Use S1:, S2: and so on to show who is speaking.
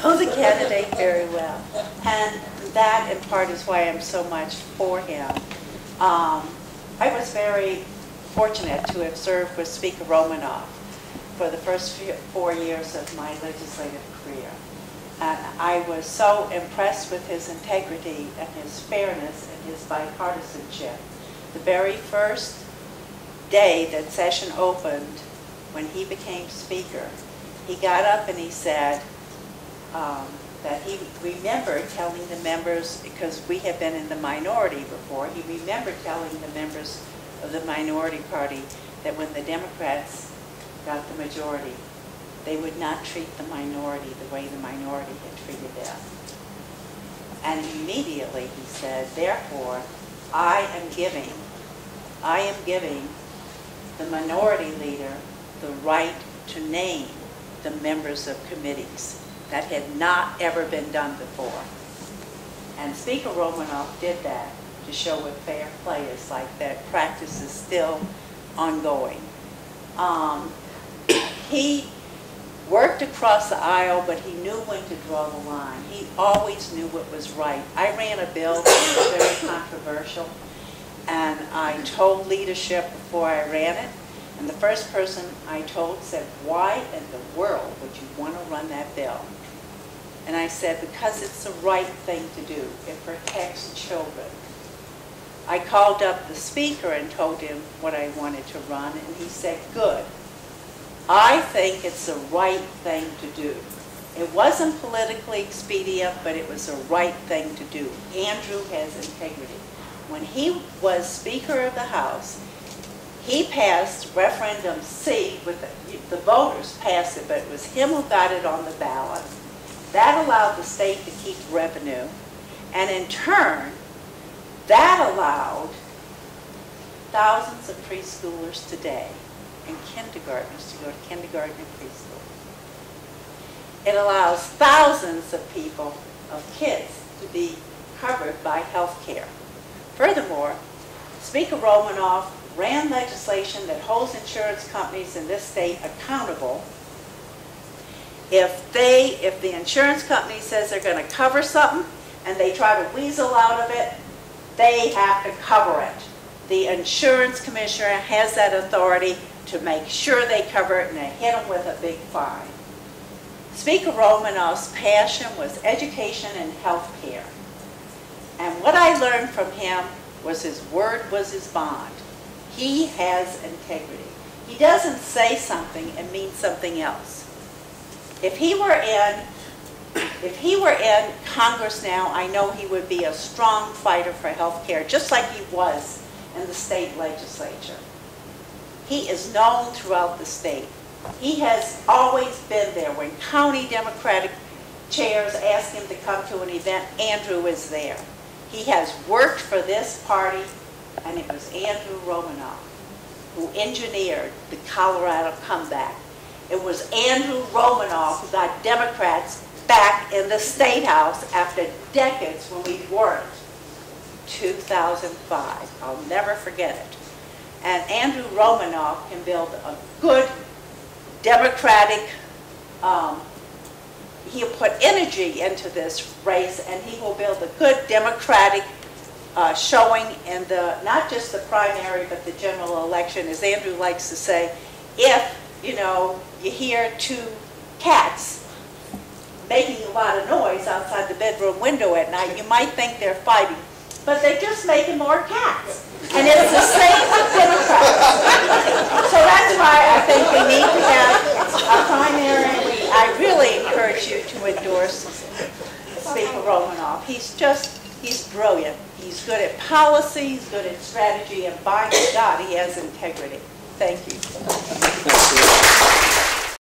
S1: know the candidate very well. And that, in part, is why I'm so much for him. I was very fortunate to have served with Speaker Romanoff for the first 4 years of my legislative career. And I was so impressed with his integrity and his fairness and his bipartisanship. The very first day that session opened, when he became Speaker, he got up and he said that he remembered telling the members, because we had been in the minority before, he remembered telling the members of the minority party that when the Democrats got the majority, they would not treat the minority the way the minority had treated them. And immediately he said, therefore, I am giving the minority leader the right to name the members of committees. That had not ever been done before. And Speaker Romanoff did that to show what fair play is like. That practice is still ongoing. He worked across the aisle, but he knew when to draw the line. He always knew what was right. I ran a bill that was very controversial, and I told leadership before I ran it, and the first person I told said, why in the world would you want to run that bill? And I said, because it's the right thing to do. It protects children. I called up the Speaker and told him what I wanted to run, and he said, good. I think it's the right thing to do. It wasn't politically expedient, but it was the right thing to do. Andrew has integrity. When he was Speaker of the House, he passed referendum C, with the voters passed it, but it was him who got it on the ballot. That allowed the state to keep revenue, and in turn, that allowed thousands of preschoolers today and kindergartners to go to kindergarten and preschool. It allows thousands of people, of kids, to be covered by health care. Furthermore, Speaker Romanoff ran legislation that holds insurance companies in this state accountable. If the insurance company says they're going to cover something and they try to weasel out of it, they have to cover it. The insurance commissioner has that authority to make sure they cover it, and they hit them with a big fine. Speaker Romanoff's passion was education and health care. And what I learned from him was his word was his bond. He has integrity. He doesn't say something and mean something else. If he were in Congress now, I know he would be a strong fighter for health care, just like he was in the state legislature. He is known throughout the state. He has always been there. When county Democratic chairs ask him to come to an event, Andrew is there. He has worked for this party, and it was Andrew Romanoff who engineered the Colorado comeback. It was Andrew Romanoff who got Democrats back in the State House after decades when we weren't. 2005. I'll never forget it. And Andrew Romanoff can build a good Democratic, he'll put energy into this race, and he will build a good Democratic showing in the, not just the primary, but the general election. As Andrew likes to say, if, you know, you hear two cats making a lot of noise outside the bedroom window at night, you might think they're fighting, but they're just making more cats. And it's the same with Democrats. So that's why I think we need to have a primary. I really encourage you to endorse Speaker Romanoff. He's brilliant. He's good at policy, he's good at strategy, and by God, he has integrity. Thank you.